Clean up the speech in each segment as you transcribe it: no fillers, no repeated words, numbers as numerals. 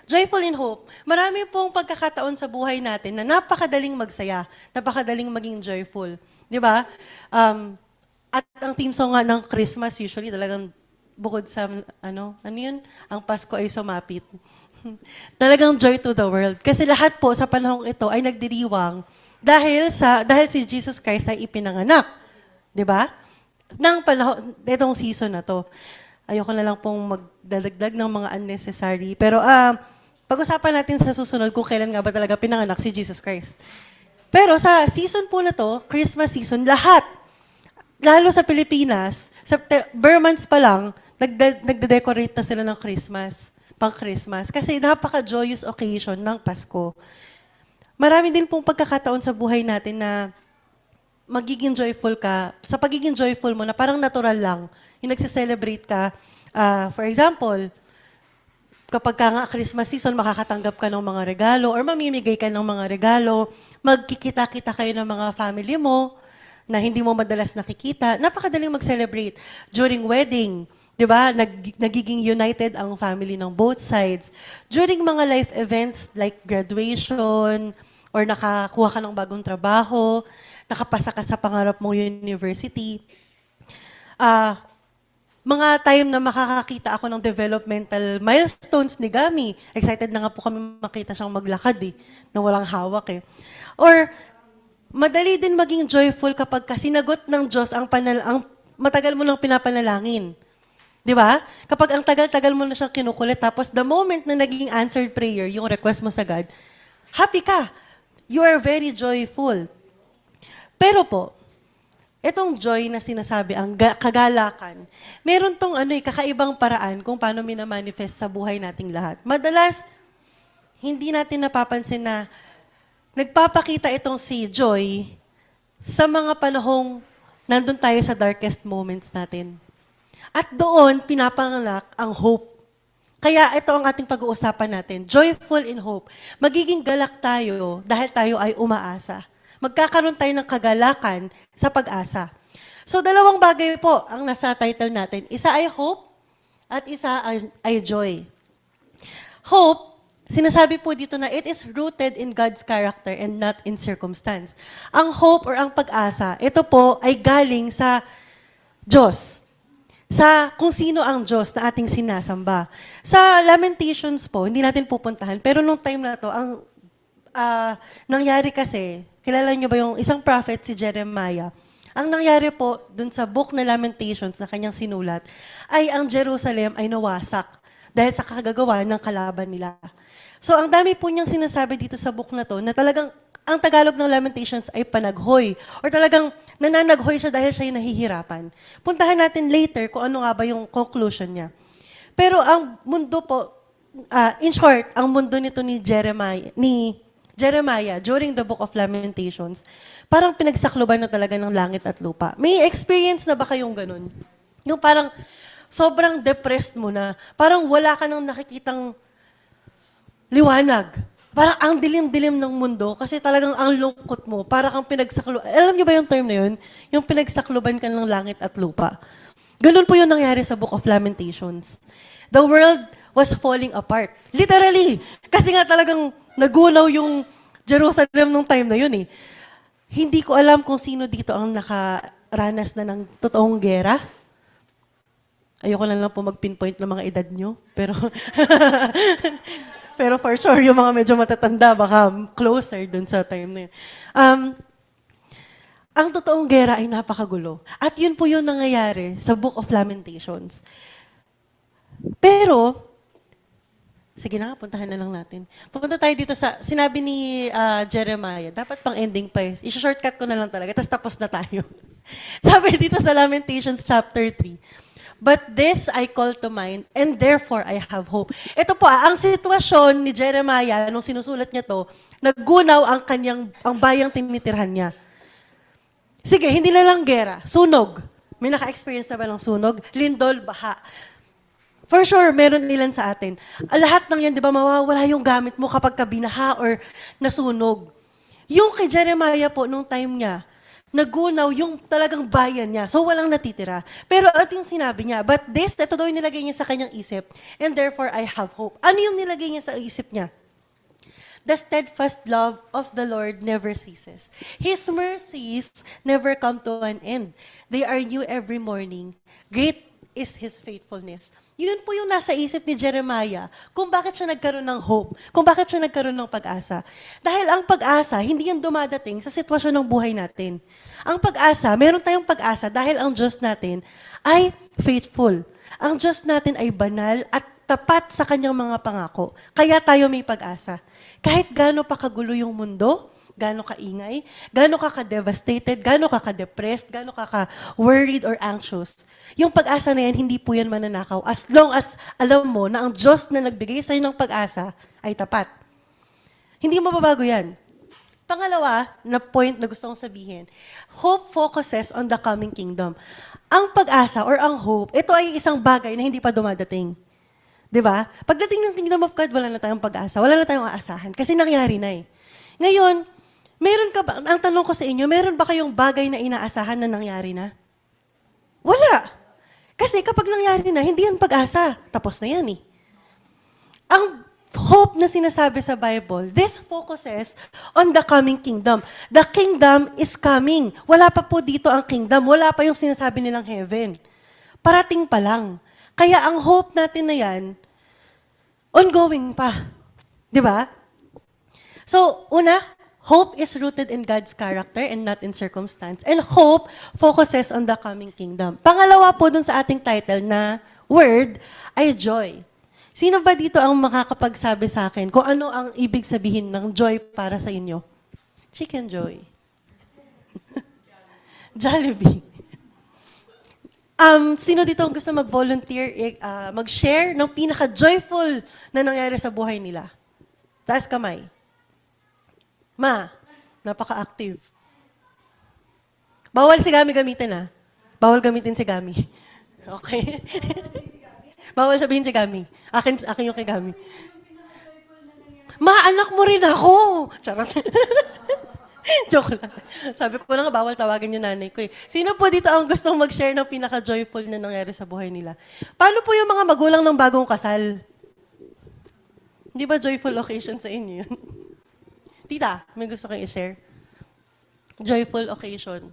Joyful in hope. Marami pong pagkakataon sa buhay natin na napakadaling magsaya, napakadaling maging joyful. Di ba? At ang theme song nga ng Christmas usually talagang bukod sa, ano yun? Ang Pasko ay sumapit. Talagang joy to the world. Kasi lahat po sa panahong ito ay nagdiriwang dahil si Jesus Christ ay ipinanganak. 'Di ba? Nang panahon itong season na 'to. Ayoko na lang pong magdadagdag ng mga unnecessary. Pero pag-usapan natin sa susunod kung kailan nga ba talaga pinanganak si Jesus Christ. Pero sa season po na 'to, Christmas season, lahat, lalo sa Pilipinas, September months pa lang, nagde-decorate na sila ng Christmas, pang-Christmas. Kasi napaka-joyous occasion ng Pasko. Marami din pong pagkakataon sa buhay natin na magiging joyful ka. Sa pagiging joyful mo na parang natural lang, yung nagse-celebrate ka. For example, kapag ka nga Christmas season, makakatanggap ka ng mga regalo or mamimigay ka ng mga regalo, magkikita-kita kayo ng mga family mo na hindi mo madalas nakikita. Napakadaling mag-celebrate. During wedding, di ba? Nagiging united ang family ng both sides. During mga life events like graduation, or nakakuha ka ng bagong trabaho, nakapasa ka sa pangarap mong university, mga time na makakakita ako ng developmental milestones ni Gami. Excited na nga po kami makita siyang maglakad na walang hawak Or, madali din maging joyful kapag sinagot ng Diyos ang matagal mo nang pinapanalangin. Di ba? Kapag ang tagal-tagal mo na siyang kinukulit, tapos the moment na naging answered prayer, yung request mo sa God, happy ka. You are very joyful. Pero po, itong joy na sinasabi, ang kagalakan, meron tong kakaibang paraan kung paano minamanifest sa buhay nating lahat. Madalas, hindi natin napapansin na nagpapakita itong si joy sa mga panahong nandun tayo sa darkest moments natin. At doon, pinapanganak ang hope. Kaya ito ang ating pag-uusapan natin, joyful in hope. Magiging galak tayo dahil tayo ay umaasa. Magkakaroon tayo ng kagalakan sa pag-asa. So, dalawang bagay po ang nasa title natin. Isa ay hope at isa ay joy. Hope, sinasabi po dito na it is rooted in God's character and not in circumstance. Ang hope or ang pag-asa, ito po ay galing sa Diyos. Sa kung sino ang Diyos na ating sinasamba. Sa Lamentations po, hindi natin pupuntahan, pero nung time na to, ang nangyari kasi, kilala niyo ba yung isang prophet, si Jeremiah? Ang nangyari po dun sa book na Lamentations na kanyang sinulat, ay ang Jerusalem ay nawasak dahil sa kagagawa ng kalaban nila. So, ang dami po niyang sinasabi dito sa book na to, na talagang ang Tagalog ng Lamentations ay panaghoy. Or talagang nananaghoy siya dahil siya yung nahihirapan. Puntahan natin later kung ano nga ba yung conclusion niya. Pero ang mundo po, in short, ang mundo nito ni Jeremiah during the Book of Lamentations, parang pinagsakloban na talaga ng langit at lupa. May experience na ba kayong ganun? Yung parang sobrang depressed mo na, parang wala ka nang nakikitang liwanag. Parang ang dilim-dilim ng mundo kasi talagang ang lungkot mo. Para kang pinagsakloban. Alam niyo ba yung term na yun? Yung pinagsakloban ka ng langit at lupa. Ganun po yung nangyari sa Book of Lamentations. The world was falling apart. Literally. Kasi nga talagang nagunaw yung Jerusalem nung time na yun Hindi ko alam kung sino dito ang nakaranas na ng totoong gera. Ayoko na lang po mag-pinpoint ng mga edad nyo. Pero for sure, yung mga medyo matatanda, baka closer dun sa time na yun. Ang totoong gera ay napakagulo. At yun po yung nangyayari sa Book of Lamentations. Pero, sige na nga, puntahan na lang natin. Pupunta tayo dito sa, sinabi ni Jeremiah, dapat pang ending pa i-shortcut ko na lang talaga, tapos na tayo. Sabi dito sa Lamentations chapter 3, but this I call to mind, and therefore I have hope. Ito po, ang sitwasyon ni Jeremiah, nung sinusulat niya to, naggunaw ang bayang tinitirhan niya. Sige, hindi na lang gera. Sunog. May naka-experience na ba ng sunog? Lindol, baha. For sure, meron ilan sa atin. Lahat ng yan, di ba, mawawala yung gamit mo kapag binaha or nasunog. Yung kay Jeremiah po, nung time niya, nagunaw yung talagang bayan niya. So, walang natitira. Pero ito yung sinabi niya, but this, ito daw yung nilagay niya sa kanyang isip, and therefore I have hope. Ano yung nilagay niya sa isip niya? The steadfast love of the Lord never ceases. His mercies never come to an end. They are new every morning. Great is His faithfulness. Yun po yung nasa isip ni Jeremiah kung bakit siya nagkaroon ng hope, kung bakit siya nagkaroon ng pag-asa. Dahil ang pag-asa, hindi yan dumadating sa sitwasyon ng buhay natin. Ang pag-asa, meron tayong pag-asa dahil ang Diyos natin ay faithful. Ang Diyos natin ay banal at tapat sa kanyang mga pangako. Kaya tayo may pag-asa. Kahit gaano pa kagulo yung mundo, gaano kaingay, gaano ka ka-devastated, gaano ka ka-depressed, gaano ka ka-worried or anxious, yung pag-asa na yan, hindi po yan mananakaw. As long as alam mo na ang Diyos na nagbigay sa'yo ng pag-asa ay tapat. Hindi mababago yan. Pangalawa, na point na gusto kong sabihin, hope focuses on the coming kingdom. Ang pag-asa or ang hope, ito ay isang bagay na hindi pa dumadating. 'Di ba? Pagdating ng Kingdom of God, wala na tayong pag-asa, wala na tayong aasahan kasi nangyari na eh. Ngayon, meron ka ba, ang tanong ko sa inyo, meron ba kayong bagay na inaasahan na nangyari na? Wala. Kasi kapag nangyari na, hindi yan pag-asa. Tapos na yan eh. Ang hope na sinasabi sa Bible, this focuses on the coming kingdom. The kingdom is coming. Wala pa po dito ang kingdom. Wala pa yung sinasabi nilang heaven. Parating pa lang. Kaya ang hope natin na yan, ongoing pa. Di ba? So, una, hope is rooted in God's character and not in circumstance. And hope focuses on the coming kingdom. Pangalawa po dun sa ating title na word ay joy. Sino ba dito ang makakapagsabi sa akin kung ano ang ibig sabihin ng joy para sa inyo? Chicken joy. Jollibee. Sino dito ang gusto mag-volunteer, mag-share ng pinaka-joyful na nangyari sa buhay nila? Taas kamay. Ma, napaka-active. Bawal si Gami gamitin, ah. Bawal gamitin si Gami. Okay? Bawal sabihin si Gami. Akin yung kay Gami. Ma, anak mo rin ako! Charot. Joke lang. Sabi ko na nga, bawal tawagin yung nanay ko eh. Sino po dito ang gustong mag-share ng pinaka-joyful na nangyari sa buhay nila? Paano po yung mga magulang ng bagong kasal? Hindi ba joyful occasion sa inyo yun? Tita, may gusto kayong i-share? Joyful occasion.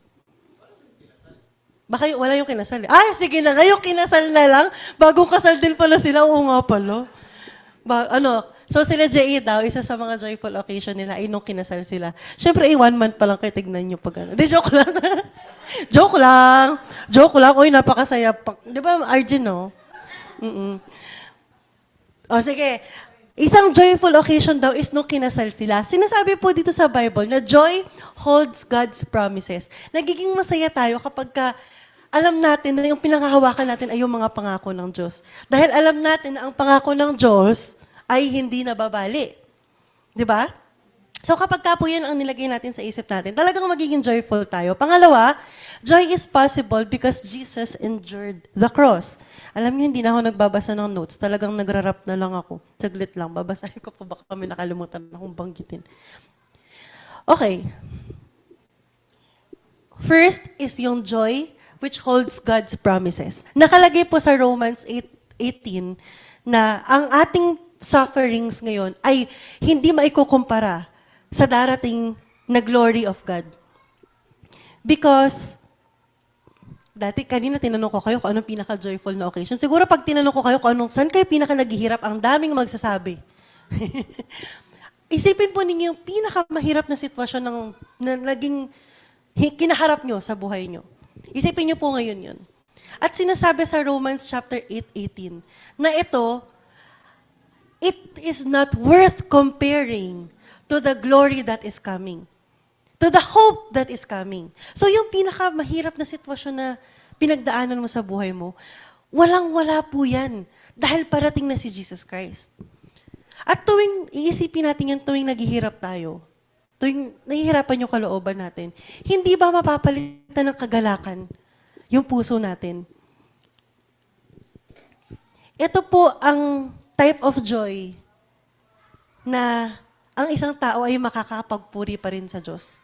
Baka wala yung kinasal. Ah, sige na nga, yung kinasal na lang. Bagong kasal din pala sila. Oo nga pala. So sila J.A. daw, isa sa mga joyful occasion nila ay nung kinasal sila. Siyempre, 1 month pa lang kayo, tignan nyo pag ano. Di, joke lang. Joke lang. Joke lang. Uy, napakasaya. Di ba, Arjun, no? O, sige. Isang joyful occasion daw is nung kinasal sila. Sinasabi po dito sa Bible na joy holds God's promises. Nagiging masaya tayo kapag alam natin na yung pinanghahawakan natin ay yung mga pangako ng Diyos. Dahil alam natin na ang pangako ng Diyos ay hindi nababali. Di ba? So kapag ka po yan ang nilagay natin sa isip natin, talagang magiging joyful tayo. Pangalawa, joy is possible because Jesus endured the cross. Alam niyo, hindi na ako nagbabasa ng notes. Talagang nagrarap na lang ako. Saglit lang, babasahin ko pa baka kami nakalimutan na akong banggitin. Okay. First is yung joy which holds God's promises. Nakalagay po sa Romans 8:18 na ang ating sufferings ngayon ay hindi maikukumpara sa darating na glory of God. Because, kanina tinanong ko kayo kung anong pinaka-joyful na occasion. Siguro pag tinanong ko kayo kung saan kayo pinaka-naghihirap, ang daming magsasabi. Isipin po ninyo yung pinaka-mahirap na sitwasyon na naging kinaharap nyo sa buhay nyo. Isipin nyo po ngayon yun. At sinasabi sa Romans chapter 8:18 na ito, it is not worth comparing to the glory that is coming. To the hope that is coming. So yung pinakamahirap na sitwasyon na pinagdaanan mo sa buhay mo, walang-wala po yan. Dahil parating na si Jesus Christ. At tuwing iisipin natin yan, tuwing naghihirap tayo, tuwing nahihirapan yung kalooban natin, hindi ba mapapalitan ng kagalakan yung puso natin? Ito po ang type of joy na ang isang tao ay makakapagpuri pa rin sa Diyos.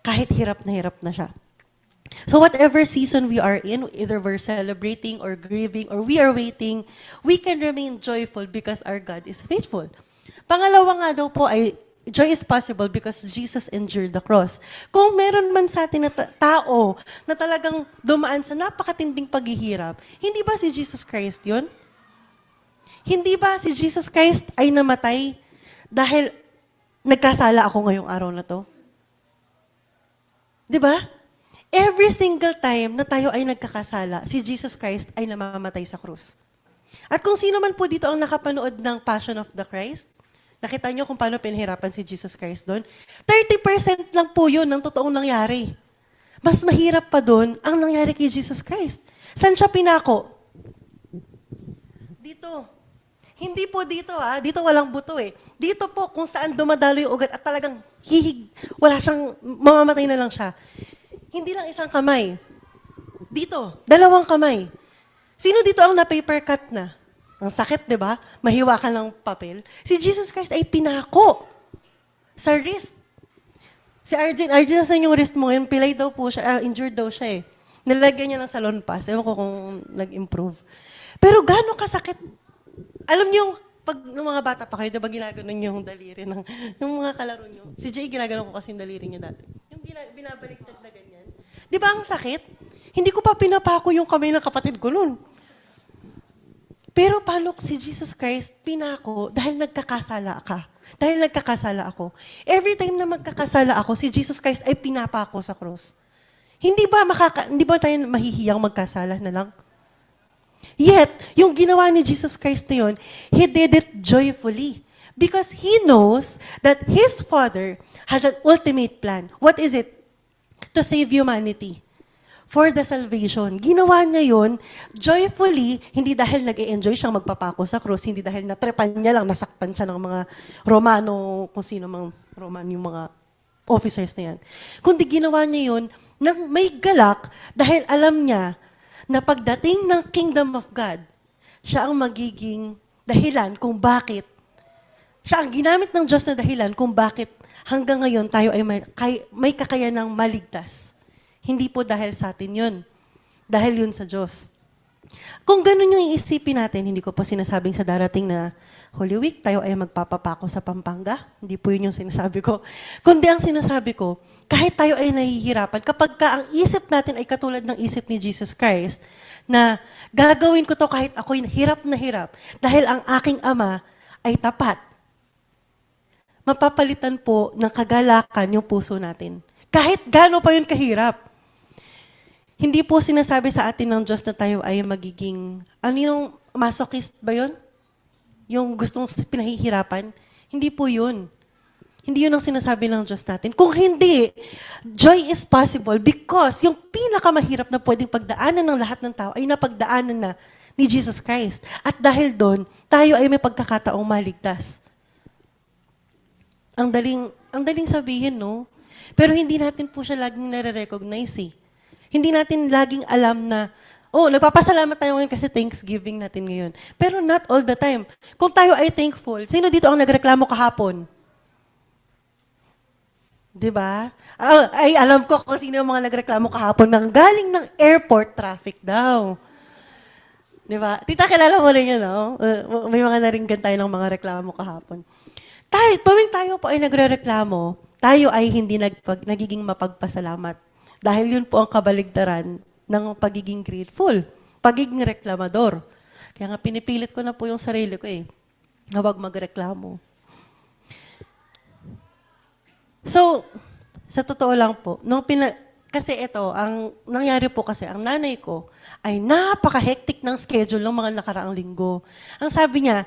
kahit hirap na siya. So whatever season we are in, either we're celebrating or grieving or we are waiting, we can remain joyful because our God is faithful. Pangalawa nga daw po ay, joy is possible because Jesus endured the cross. Kung meron man sa atin na tao na talagang dumaan sa napakatinding paghihirap, hindi ba si Jesus Christ yun? Hindi ba si Jesus Christ ay namatay dahil nagkasala ako ngayong araw na to? Di ba? Every single time na tayo ay nagkakasala, si Jesus Christ ay namamatay sa krus. At kung sino man po dito ang nakapanood ng Passion of the Christ, nakita niyo kung paano pinahirapan si Jesus Christ doon? 30% lang po yun ng totoong nangyari. Mas mahirap pa doon ang nangyari kay Jesus Christ. Saan siya pinako? Dito. Hindi po dito dito walang buto eh. Dito po kung saan dumadalo yung ugat at talagang wala siyang, mamamatay na lang siya. Hindi lang isang kamay. Dito, 2 kamay. Sino dito ang na-paper cut na? Ang sakit, di ba? Mahiwa ka ng papel. Si Jesus Christ ay pinako sa wrist. Si Arjun, nasa yung wrist mo ngayon, pilay daw po siya, injured daw siya eh. Nilagyan niya ng salon pass. Ewan ko kung nag-improve. Pero gano'ng kasakit? Alam niyo, pag ng mga bata pa kayo, diba ginaganon niyo yung daliri ng yung mga kalaro niyo? Si Jay, ginaganon ko kasi yung daliri niya dati. Yung binabaliktad na ganyan. Di ba ang sakit? Hindi ko pa pinapako yung kamay ng kapatid ko noon. Pero paano si Jesus Christ pinako dahil nagkakasala ka? Dahil nagkakasala ako. Every time na magkakasala ako, si Jesus Christ ay pinapako sa cross. Hindi ba tayo mahihiyang magkasala na lang? Yet, yung ginawa ni Jesus Christ na yun, He did it joyfully. Because He knows that His Father has an ultimate plan. What is it? To save humanity. For the salvation. Ginawa niya yun joyfully, hindi dahil nag-e-enjoy siyang magpapako sa krus, hindi dahil natrepan niya lang, nasaktan siya ng mga Romano, kung sino mang Roman, yung mga officers na yan. Kundi ginawa niya yun nang may galak dahil alam niya na pagdating ng kingdom of God, siya ang magiging dahilan kung bakit, siya ang ginamit ng Diyos na dahilan kung bakit hanggang ngayon tayo ay may kakayanang maligtas. Hindi po dahil sa atin yun. Dahil yun sa Diyos. Kung ganun yung iisipin natin, hindi ko po sinasabing sa darating na Holy Week, tayo ay magpapapako sa Pampanga. Hindi po yun yung sinasabi ko. Kundi ang sinasabi ko, kahit tayo ay nahihirapan, kapag ang isip natin ay katulad ng isip ni Jesus Christ, na gagawin ko to kahit ako'y hirap na hirap, dahil ang aking Ama ay tapat. Mapapalitan po ng kagalakan yung puso natin. Kahit gaano pa yun kahirap. Hindi po sinasabi sa atin ng Diyos na tayo ay magiging, ano yung masochist ba yun? Yung gustong pinahihirapan? Hindi po yun. Hindi yun ang sinasabi ng Diyos natin. Kung hindi, joy is possible because yung pinakamahirap na pwedeng pagdaanan ng lahat ng tao ay napagdaanan na ni Jesus Christ. At dahil doon, tayo ay may pagkakataong maligtas. Ang daling sabihin, no? Pero hindi natin po siya laging nare-recognize eh. Hindi natin laging alam na, nagpapasalamat tayo ngayon kasi Thanksgiving natin ngayon. Pero not all the time. Kung tayo ay thankful, sino dito ang nagreklamo kahapon? Diba? Ay, alam ko kung sino yung mga nagreklamo kahapon nang galing ng airport traffic daw. Diba? Tita, kilala mo rin yun, no? May mga naringgan tayo ng mga reklamo kahapon. Tuwing tayo po ay nagre-reklamo, tayo ay hindi nagiging mapagpasalamat. Dahil yun po ang kabaligtaran ng pagiging grateful, pagiging reklamador. Kaya nga pinipilit ko na po yung sarili ko na huwag magreklamo. So, sa totoo lang po, kasi ito, ang nangyari po kasi, ang nanay ko ay napaka-hectic ng schedule ng mga nakaraang linggo. Ang sabi niya,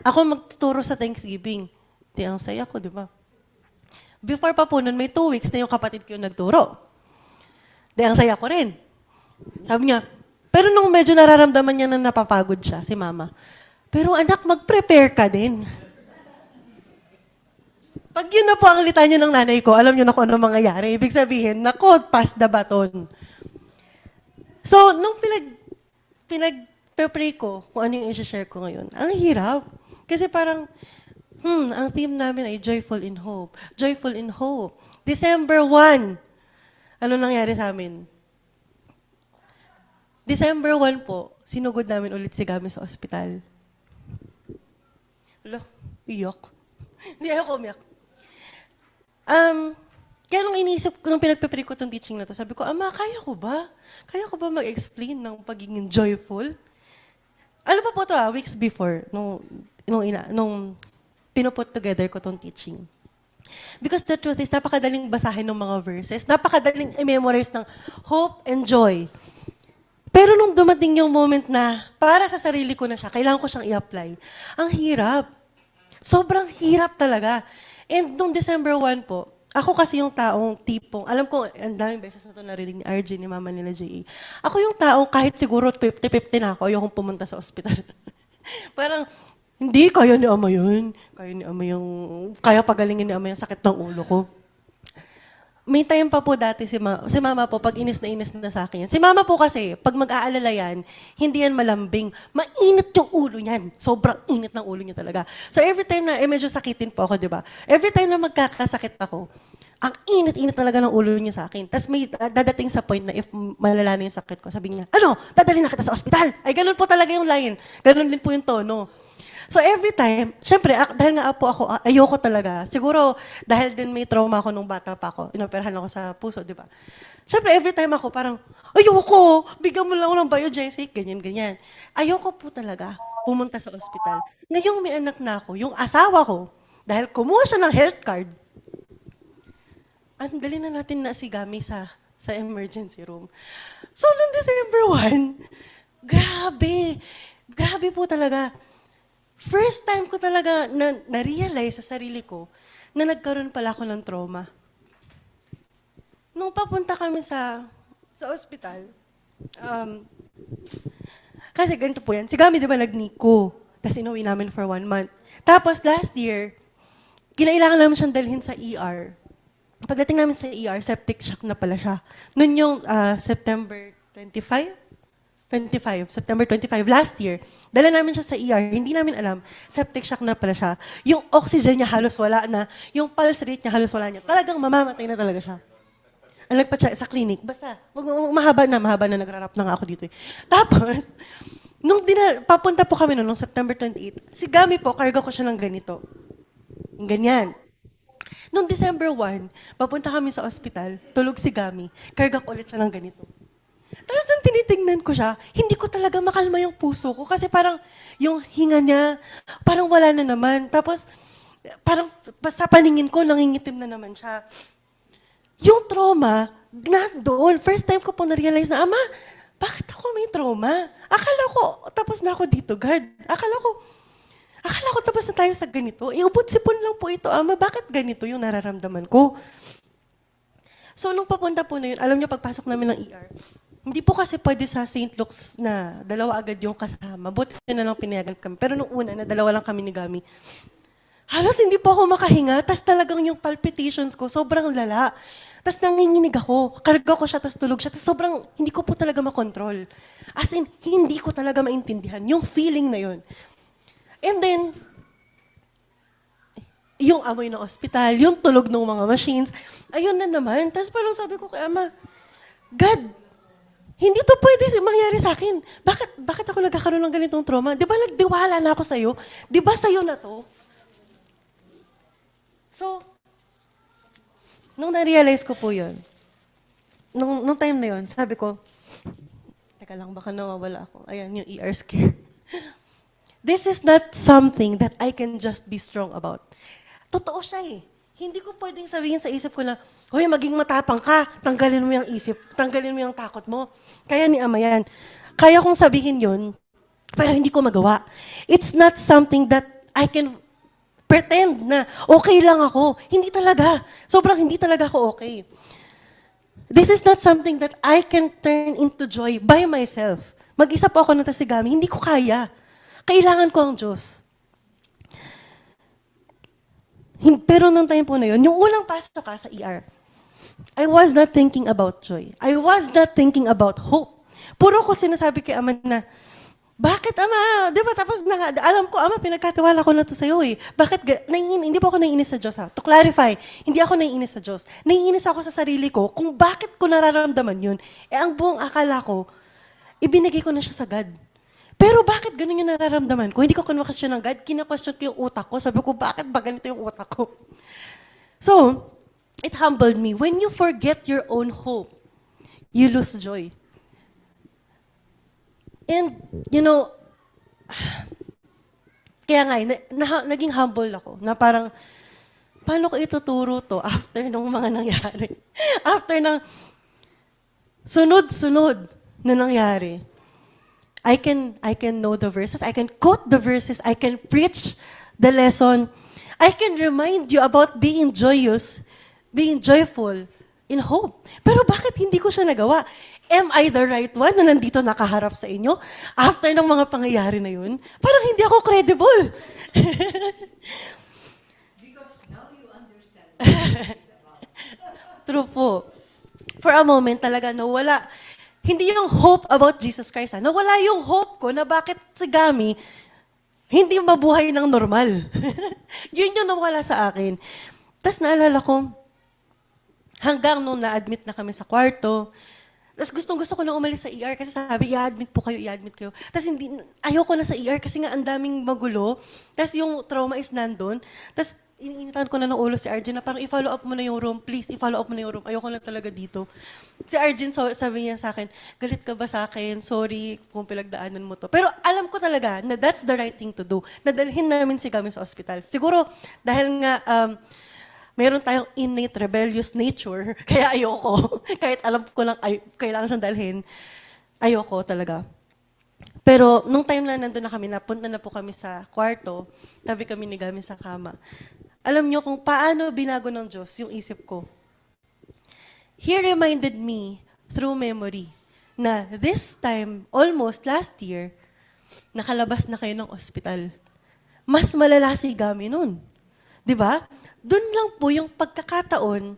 ako magtuturo sa Thanksgiving. Di ang saya ko, di ba? Before pa po nun, may 2 weeks na yung kapatid ko yung nagturo. Di ang saya ko rin. Sabi niya, pero nung medyo nararamdaman niya na napapagod siya, si mama, pero anak, mag-prepare ka din. Pag yun na po ang litanya ng nanay ko, alam niyo na kung ano mangyayari. Ibig sabihin, nako, pass the baton. So, nung pinag-pray ko kung ano yung i-share ko ngayon, ang hirap. Kasi parang, Ang theme namin ay Joyful in Hope. Joyful in Hope. December 1. Ano nangyari sa amin? December 1 po, sinugod namin ulit si Gami sa ospital. Wala, iyak. Hindi ako umiyak. Kaya nung iniisip ko, nung pinagpipray ko itong teaching na to, sabi ko, Ama, kaya ko ba? Kaya ko ba mag-explain ng pagiging joyful? Ano pa po to weeks before, nung pinuput together ko itong teaching. Because the truth is, napakadaling basahin ng mga verses, napakadaling i-memorize ng hope and joy. Pero nung dumating yung moment na para sa sarili ko na siya, kailangan ko siyang i-apply, ang hirap. Sobrang hirap talaga. And nung December 1 po, ako kasi yung taong tipong, alam ko, ang daming beses na ito narinig ni RJ, ni mama nila J.A. Ako yung taong kahit siguro 50-50 na ako, ayokong pumunta sa ospital. Parang, hindi, kaya ni Ama yun. Kaya ni Ama yung, kaya pagalingin ni Ama yung sakit ng ulo ko. May time pa po dati si mama po, pag inis na sa akin yan. Si mama po kasi, pag mag-aalala yan, hindi yan malambing. Mainit yung ulo niyan. Sobrang init ng ulo niya talaga. So every time na, medyo sakitin po ako, di ba? Every time na magkakasakit ako, ang init-init talaga ng ulo niya sa akin. Tapos may dadating sa point na if malala na yung sakit ko, sabi niya, ano, dadalhin na kita sa ospital. Ay, ganun po talaga yung line. Ganun din po yung tono. So every time, syempre, dahil nga po ako, ayoko talaga. Siguro, dahil din may trauma ako nung bata pa ako, inoperahan ako sa puso, di ba? Syempre, every time ako, parang, ayoko, bigyan mo lang ako ng biogesic, ganyan. Ayoko po talaga pumunta sa ospital. Ngayong may anak na ako, yung asawa ko, dahil kumuha siya ng health card, dali na natin na si Gami sa emergency room. So, noong December 1, grabe po talaga. First time ko talaga na-realize sa sarili ko na nagkaroon pala ako ng trauma. Nung papunta kami sa ospital, kasi ganito po yan, si Gami di ba nag-NICU, tapos inuwi namin for 1 month. Tapos last year, kinailangan namin siyang dalhin sa ER. Pagdating namin sa ER, septic shock na pala siya. Noon yung September 25, last year, dala namin siya sa ER, hindi namin alam, septic shock na pala siya. Yung oxygen niya halos wala na, yung pulse rate niya halos wala niya. Talagang mamamatay na talaga siya. Ang nagpa-check sa clinic, basta, mahaba na, nagrarap na nga ako dito. Tapos, nung papunta po kami noong September 28, si Gami po, karga ko siya ng ganito. Ganyan. Nung December 1, papunta kami sa ospital, tulog si Gami, karga ko ulit siya ng ganito. Tapos nung tinitingnan ko siya, hindi ko talaga makalma yung puso ko kasi parang yung hinga niya, parang wala na naman. Tapos parang sa paningin ko, nangingitim na naman siya. Yung trauma, nandoon. First time ko po na-realize na, Ama, bakit ako may trauma? Akala ko, tapos na ako dito, God. Akala ko tapos na tayo sa ganito. Ubot sipon lang po ito, Ama, bakit ganito yung nararamdaman ko? So nung papunta po na yun, alam niyo, pagpasok namin ng ER, hindi po kasi pwede sa St. Luke's na dalawa agad yung kasama. Buti na lang pinayagan kami. Pero nung una, na dalawa lang kami ni Gami. Halos hindi po ako makahinga. Tapos talagang yung palpitations ko, sobrang lala. Tapos nanginginig ako. Karga ko siya, tapos tulog siya. Tapos sobrang hindi ko po talaga makontrol. As in, hindi ko talaga maintindihan. Yung feeling na yun. And then, yung amoy ng ospital, yung tulog ng mga machines, ayun na naman. Tapos parang sabi ko kay Ama, God, hindi to pwede mangyari sa akin. Bakit ako nagkakaroon ng ganitong trauma? Di ba nagdiwala na ako sa'yo? Di ba sa'yo na to? So, nung na-realize ko po yun, nung time na yun, sabi ko, teka lang, baka nawawala ako. Ayan, yung ER scare. This is not something that I can just be strong about. Totoo siya eh. Hindi ko pwedeng sabihin sa isip ko na, hoy, maging matapang ka, tanggalin mo yung isip, tanggalin mo yung takot mo. Kaya ni Ama yan. Kaya kong sabihin yun, pero hindi ko magawa. It's not something that I can pretend na okay lang ako. Hindi talaga. Sobrang hindi talaga ako okay. This is not something that I can turn into joy by myself. Mag-isa po ako ng tasigami, hindi ko kaya. Kailangan ko ang Diyos. Pero nung time po na yun, yung unang pasok ka sa ER, I was not thinking about joy. I was not thinking about hope. Puro ko sinasabi kay Ama na, bakit Ama? Di ba? Tapos, alam ko, Ama, pinagkatiwala ko na to sa'yo eh. Bakit, hindi pa ako naiinis sa Diyos ha? To clarify, hindi ako naiinis sa Diyos. Naiinis ako sa sarili ko kung bakit ko nararamdaman yun. Ang buong akala ko, ibinigay ko na siya sa God. Pero bakit ganun yung nararamdaman ko? Hindi ko kinwestiyon ng God, kina-question ko yung utak ko. Sabi ko, bakit ba ganito yung utak ko? So, it humbled me. When you forget your own hope, you lose joy. And, kaya nga, naging humble ako, na parang, paano ko ituturo to after ng mga nangyari? After ng sunod-sunod na nangyari. I can know the verses, I can quote the verses, I can preach the lesson, I can remind you about being joyous, being joyful in hope. Pero bakit hindi ko siya nagawa? Am I the right one na nandito nakaharap sa inyo after ng mga pangyayari na yun? Parang hindi ako credible. Because now you understand. True po. For a moment talaga nawala. Hindi yung hope about Jesus Christ. Nawala yung hope ko na bakit si Gami hindi mabuhay ng normal. Yun yung nawala sa akin. Tapos naalala ko, hanggang nung na-admit na kami sa kwarto, tapos gustong-gusto ko na umalis sa ER kasi sabi, i-admit po kayo, i-admit kayo. Tapos ayoko na sa ER kasi nga ang daming magulo. Tapos yung trauma is nandun. Tapos iniinitan ko na ng ulo si Arjen na parang i-follow up mo na yung room. Please, i-follow up mo na yung room. Ayoko na talaga dito. Si Arjen, sabi niya sa akin, galit ka ba sa akin? Sorry kung pinagdaanan mo to. Pero alam ko talaga na that's the right thing to do. Nadalhin namin si Gami sa ospital. Siguro, dahil nga, meron tayong innate rebellious nature, kaya ayoko. Kahit alam ko lang, kailangan siyang dalhin, ayoko talaga. Pero nung time na nandun na kami, napunta na po kami sa kwarto, tabi kami ni Gami sa kama. Alam niyo kung paano binago ng Diyos yung isip ko. He reminded me through memory na this time, almost last year, nakalabas na kayo ng ospital. Mas malala si Gami nun. Di ba? Doon lang po yung pagkakataon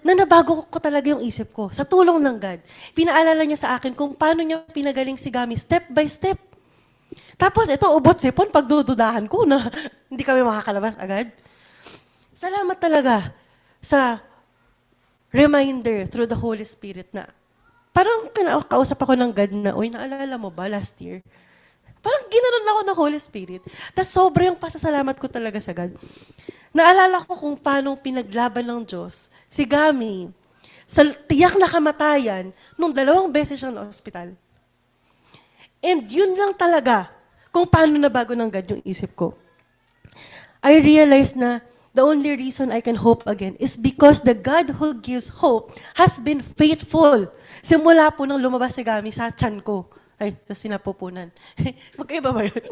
na nabago ko talaga yung isip ko. Sa tulong ng God. Pinaalala niya sa akin kung paano niya pinagaling si Gami step by step. Tapos ito, ubot sipon, pagdududahan ko na hindi kami makakalabas agad. Salamat talaga sa reminder through the Holy Spirit na parang kausap ako ng God na, uy, naalala mo ba last year? Parang ginanon ako ng Holy Spirit. Tapos sobrang pasasalamat ko talaga sa God. Naalala ko kung paano pinaglaban ng Diyos si Gami sa tiyak na kamatayan nung 2 beses siya na ospital. And yun lang talaga kung paano nabago ng God yung isip ko. I realized na the only reason I can hope again is because the God who gives hope has been faithful. Simula po nang lumabas si Gami sa tiyan ko. Ay, sa sinapupunan. Magkaiba ba yun?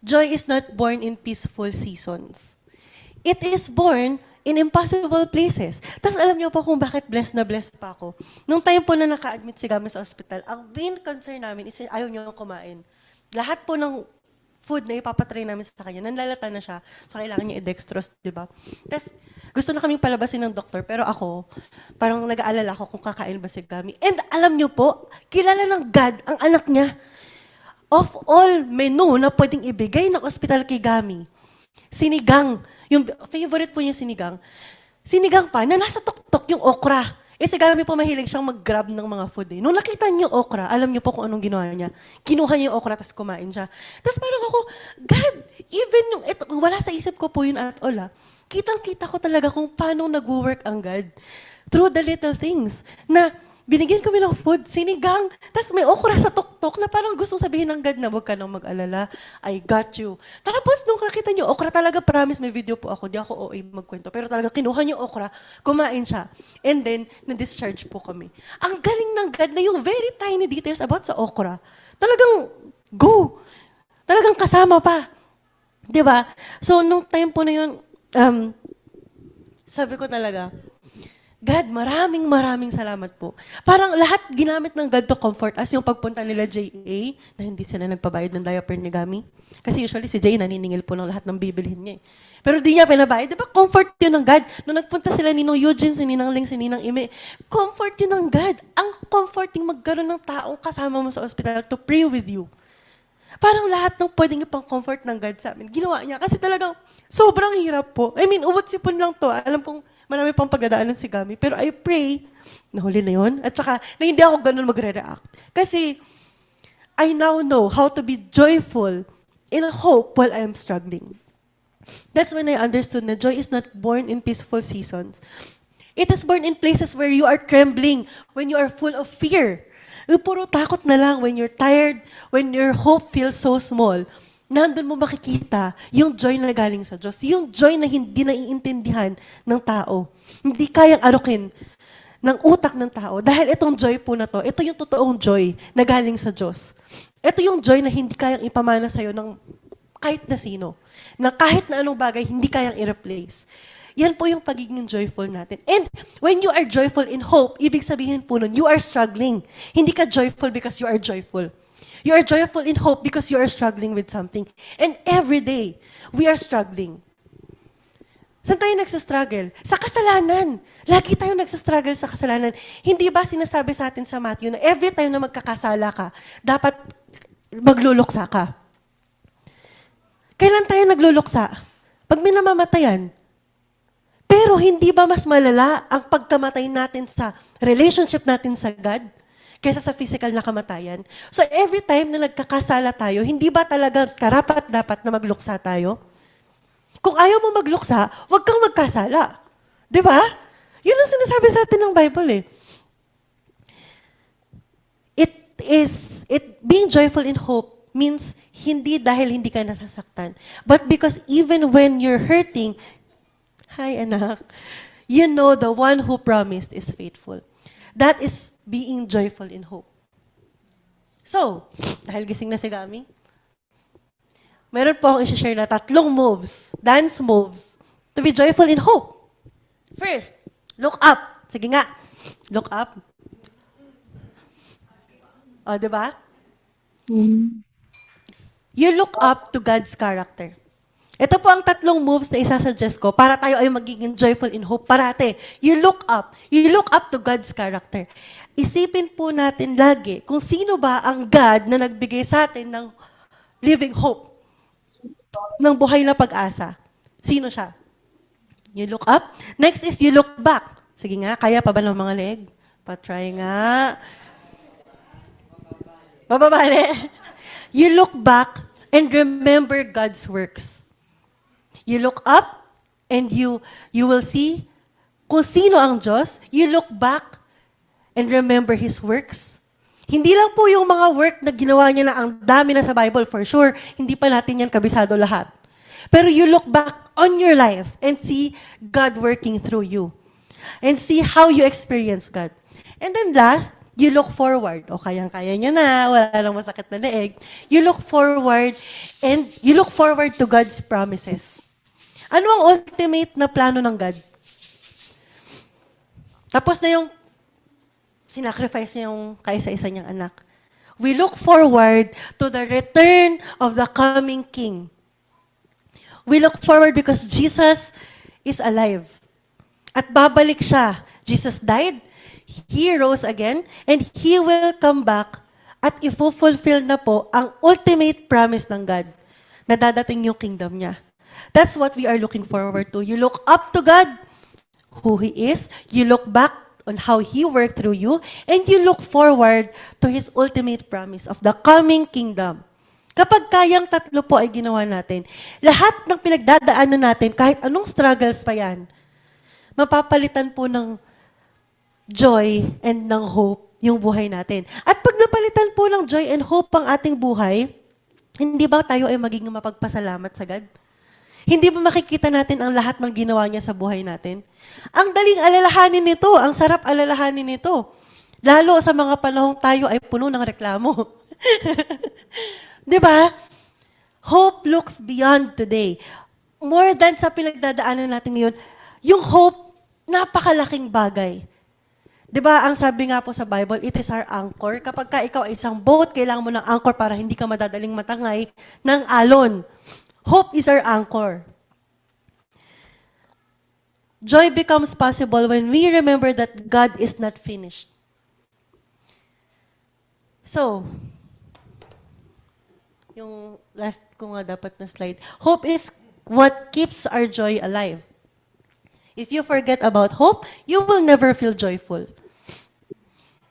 Joy is not born in peaceful seasons. It is born in impossible places. Tapos alam niyo po kung bakit blessed na blessed pa ako. Nung time po na naka-admit si Gami sa ospital, ang main concern namin is ayaw niyo kumain. Lahat po ng food na ipapatry namin sa kanya, nanlalata na siya, so kailangan niya i-dextrose, di ba? Tapos, gusto na kaming palabasin ng doktor, pero ako, parang nag-aalala ako kung kakain ba si Gami. And alam niyo po, kilala ng God ang anak niya. Of all menu na pwedeng ibigay ng ospital kay Gami, sinigang, yung favorite po niya sinigang pa, na nasa tuktok yung okra. Si Gami po mahilig siyang mag-grab ng mga food eh. Nung nakita niyo yung okra, alam niyo po kung anong ginawa niya. Kinuha niya yung okra, tapos kumain siya. Tapos parang ako, God, even yung, wala sa isip ko po yun at all. Kitang-kita ko talaga kung paano nag-work ang God. Through the little things. Na binigyan kami ng food, sinigang, tapos may okra sa tuktok na parang gustong sabihin ng God na huwag ka nang mag-alala, I got you. Tapos nung nakita niyo, okra talaga, promise, may video po ako, di ako OA magkwento, pero talaga kinuha niyo okra, kumain siya, and then, na-discharge po kami. Ang galing ng God na yung very tiny details about sa okra, talagang go. Talagang kasama pa. Di ba? So, nung time po na yun, sabi ko talaga, God, maraming salamat po. Parang lahat ginamit ng God to comfort us, yung pagpunta nila JA, na hindi sila nagpabayad ng diaper ni Gami. Kasi usually si JA naniningil po ng lahat ng bibilhin niya. Pero di niya pinabayad. Di ba comfort yun ng God? Nung nagpunta sila ni Ninong Eugene, si Ninang Ling, si Ninang Ime, comfort yun ng God. Ang comforting magkaroon ng taong kasama mo sa ospital to pray with you. Parang lahat ng pwedeng ipang-comfort ng God sa amin, ginawa niya. Kasi talagang sobrang hirap po. I mean, ubot sipon lang to. Alam pong marami pang pagdadaanan si Gami. Pero I pray, nahuli na yun. At saka, na hindi ako ganun magre-react. Kasi, I now know how to be joyful in hope while I am struggling. That's when I understood na joy is not born in peaceful seasons. It is born in places where you are trembling, when you are full of fear. Puro takot na lang when you're tired, when your hope feels so small. Nandun mo makikita yung joy na galing sa Diyos. Yung joy na hindi naiintindihan ng tao. Hindi kayang arukin ng utak ng tao. Dahil itong joy po na to, ito yung totoong joy na galing sa Diyos. Ito yung joy na hindi kayang ipamana sa'yo ng kahit na sino. Na kahit na anong bagay, hindi kayang i-replace. Yan po yung pagiging joyful natin. And when you are joyful in hope, ibig sabihin po nun, you are struggling. Hindi ka joyful because you are joyful. You are joyful in hope because you are struggling with something. And every day, we are struggling. Saan tayo nagsastruggle? Sa kasalanan. Lagi tayo nagsastruggle sa kasalanan. Hindi ba sinasabi sa atin sa Matthew na every time na magkakasala ka, dapat magluluksa ka? Kailan tayo nagluluksa? Pag may namamatayan. Pero hindi ba mas malala ang pagkamatay natin sa relationship natin sa God kaysa sa physical na kamatayan? So every time na nagkakasala tayo, hindi ba talaga karapat-dapat na magluksa tayo? Kung ayaw mo magluksa, huwag kang magkasala. Di ba? Yun ang sinasabi sa atin ng Bible eh. Being joyful in hope means hindi dahil hindi ka nasasaktan, but because even when you're hurting, hi, anak. You know the one who promised is faithful. That is being joyful in hope. So, dahil gising na si Gami, meron po akong isi-share na 3 moves, dance moves, to be joyful in hope. First, look up. Sige nga, look up. O, di ba? You look up to God's character. Ito po ang 3 moves na isasuggest ko para tayo ay magiging joyful in hope parate. You look up. You look up to God's character. Isipin po natin lagi kung sino ba ang God na nagbigay sa atin ng living hope, ng buhay na pag-asa. Sino siya? You look up. Next is you look back. Sige nga, kaya pa ba ng mga leg? Pa-try nga. Bababali. You look back and remember God's works. You look up and you will see kung sino ang Diyos. You look back and remember His works. Hindi lang po yung mga work na ginawa niya na ang dami na sa Bible, for sure. Hindi pa natin yan kabisado lahat. Pero you look back on your life and see God working through you. And see how you experience God. And then last, you look forward. O kayang-kaya niya na, wala lang masakit na leeg. You look forward and you look forward to God's promises. Ano ang ultimate na plano ng God? Tapos na yung sinacrifice niya yung kaisa-isa niyang anak. We look forward to the return of the coming King. We look forward because Jesus is alive. At babalik siya. Jesus died, He rose again, and He will come back at i-fulfill na po ang ultimate promise ng God na dadating yung kingdom niya. That's what we are looking forward to. You look up to God, who He is. You look back on how He worked through you. And you look forward to His ultimate promise of the coming kingdom. Kapag kayang 3 po ay ginawa natin, lahat ng pinagdadaanan natin, kahit anong struggles pa yan, mapapalitan po ng joy and ng hope yung buhay natin. At pag napalitan po ng joy and hope ang ating buhay, hindi ba tayo ay magiging mapagpasalamat sa God? Hindi ba makikita natin ang lahat ng ginawa niya sa buhay natin? Ang daling alalahanin nito, ang sarap alalahanin nito. Lalo sa mga panahong tayo ay puno ng reklamo. Di ba? Hope looks beyond today. More than sa pinagdadaanan natin ngayon, yung hope napakalaking bagay. 'Di ba, ang sabi nga po sa Bible, it is our anchor. Kapag ka ikaw ay isang boat, kailangan mo ng anchor para hindi ka madadaling matangay ng alon. Hope is our anchor. Joy becomes possible when we remember that God is not finished. So, yung last ko nga dapat na slide. Hope is what keeps our joy alive. If you forget about hope, you will never feel joyful.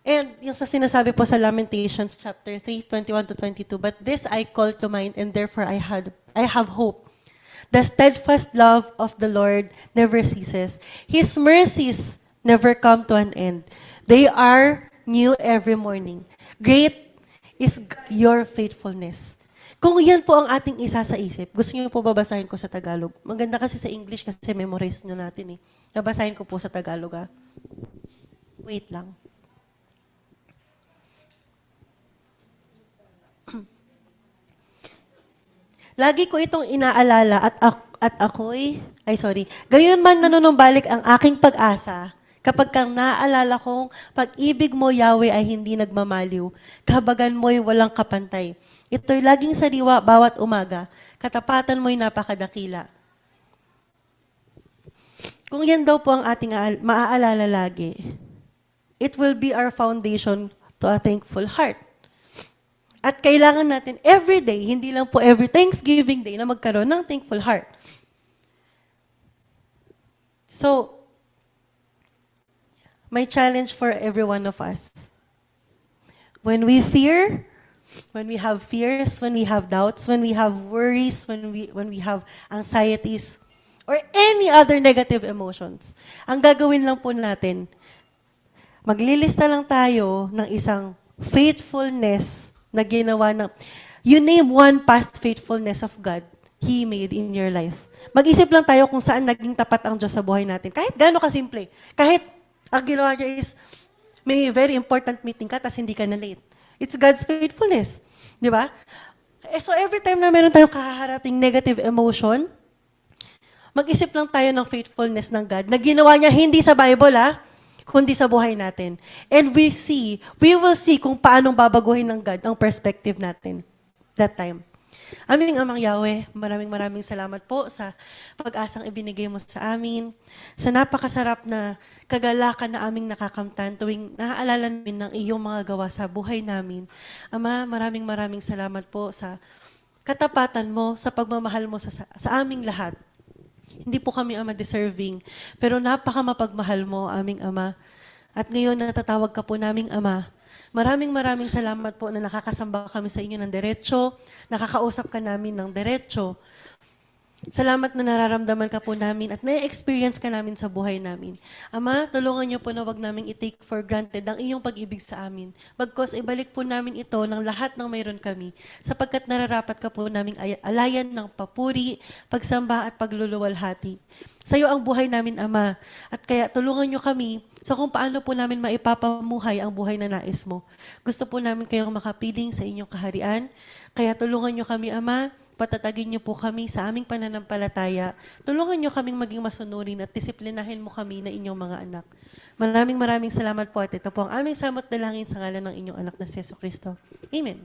And yung sa sinasabi po sa Lamentations chapter 3, 21 to 22, but this I call to mind and therefore I have hope. The steadfast love of the Lord never ceases. His mercies never come to an end. They are new every morning. Great is your faithfulness. Kung yan po ang ating isa sa isip, gusto niyo po babasahin ko sa Tagalog. Maganda kasi sa English kasi memorize nyo natin eh. Babasahin ko po sa Tagalog Wait lang. Lagi ko itong inaalala at ako'y, gayon man nanunumbalik ang aking pag-asa kapag kang naaalala kong pag-ibig mo, Yahweh, ay hindi nagmamaliw. Kahabagan mo'y walang kapantay. Ito'y laging sariwa bawat umaga. Katapatan mo'y napakadakila. Kung yan daw po ang ating maaalala lagi, it will be our foundation to a thankful heart. At kailangan natin every day, hindi lang po every Thanksgiving Day, na magkaroon ng thankful heart. So, my challenge for every one of us, when we fear, when we have fears, when we have doubts, when we have worries, when we have anxieties, or any other negative emotions, ang gagawin lang po natin, maglilista lang tayo ng isang faithfulness na ginawa ng, you name one past faithfulness of God He made in your life. Mag-isip lang tayo kung saan naging tapat ang Diyos sa buhay natin. Kahit gaano kasimple. Kahit ang ginawa niya is, may very important meeting ka, tas hindi ka na late. It's God's faithfulness. Di ba? So every time na meron tayong kaharaping negative emotion, mag-isip lang tayo ng faithfulness ng God na ginawa niya hindi sa Bible, kundi sa buhay natin. And we will see kung paanong babaguhin ng God ang perspective natin that time. Aming Amang Yahweh, maraming salamat po sa pag-asang ibinigay mo sa amin, sa napakasarap na kagalakan na aming nakakamtan tuwing naaalala namin ng iyong mga gawa sa buhay namin. Ama, maraming salamat po sa katapatan mo, sa pagmamahal mo sa aming lahat. Hindi po kami, Ama, deserving, pero napaka-mapagmahal mo, aming Ama. At ngayon, natatawag ka po naming Ama. Maraming salamat po na nakakasamba kami sa inyo ng diretso, nakakausap ka namin ng diretso. Salamat na nararamdaman ka po namin at na-experience ka namin sa buhay namin. Ama, tulungan niyo po na wag namin i-take for granted ang iyong pag-ibig sa amin. Bagkos, ibalik po namin ito ng lahat ng mayroon kami, sapagkat nararapat ka po naming alayan ng papuri, pagsamba at pagluluwalhati. Sa iyo ang buhay namin, Ama. At kaya tulungan niyo kami sa kung paano po namin maipapamuhay ang buhay na nais mo. Gusto po namin kayong makapiling sa inyong kaharian. Kaya tulungan niyo kami, Ama. Patatagin niyo po kami sa aming pananampalataya. Tulungan niyo kaming maging masunurin at disiplinahin mo kami na inyong mga anak. Maraming salamat po at ito po ang aming samot dalangin sa ngalan ng inyong anak na si Jesucristo. Amen.